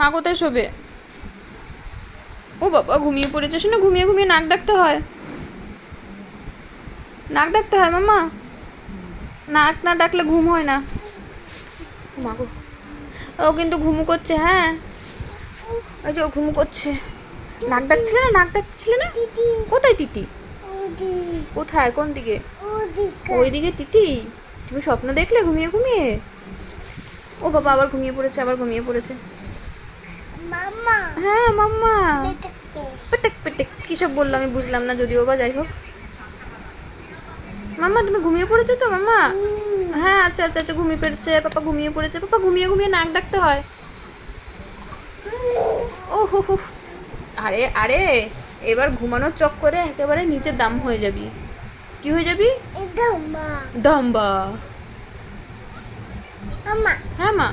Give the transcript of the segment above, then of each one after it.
মা কোথায় শোবে? ও বাবা ঘুমিয়ে পড়েছে। শোনো ঘুমিয়ে ঘুমিয়ে নাক ডাকতে হয়, নাক ডাকতে হয় মাম্মা। নাক না ডাকলে ঘুম হয় না। মা গো, ও কিন্তু ঘুমু করছে। হ্যাঁ ওই যে ও ঘুমু করছে। নাক ডাকছিলে না, নাক ডাকছিলে না? কোথায় তিতি? কোথায়, কোন দিকে? ওইদিকে তিতি? তুমি স্বপ্ন দেখলে ঘুমিয়ে ঘুমিয়ে? ও বাবা আবার ঘুমিয়ে পড়েছে, আবার ঘুমিয়ে পড়েছে। হ্যাঁ মাম্মা। পেটেক পেটেক কী সব বললো আমি বুঝলাম না, যদিও বা যাই হোক। মাম্মা তুমি ঘুমিয়ে পড়েছো তো মাম্মা? হ্যাঁ আচ্ছা আচ্ছা আচ্ছা, ঘুমিয়ে পড়েছে পাপা, ঘুমিয়ে পড়েছে পাপা। ঘুমিয়ে ঘুমিয়ে নাক ডাকতে হয়। ও হো হো। আরে আরে, এবার ঘুমানোর চক্করে একেবারে নিচে দাম হয়ে যাবি। কি হয়ে যাবি? দাম্বা। হ্যাঁ মা।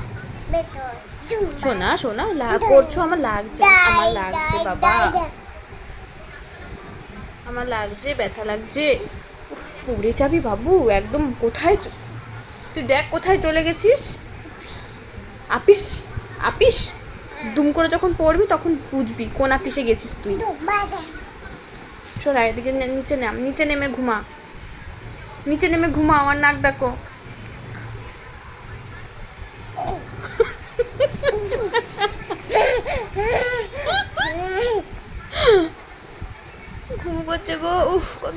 শোনা শোনা, করছো, আমার লাগছে, আমার লাগছে বাবা, আমার লাগছে, ব্যথা লাগছে। পড়ে যাবি বাবু একদম। কোথায় তুই দেখ কোথায় চলে গেছিস। আপিস, আপিস দুম করে যখন পড়বি তখন বুঝবি কোন আপিসে গেছিস তুই। শোনা এদিকে, নিচে নাম, নিচে নেমে ঘুমা, নিচে নেমে ঘুমা, আমার নাক ডাকো। ঘুম করছে গো, উফ কত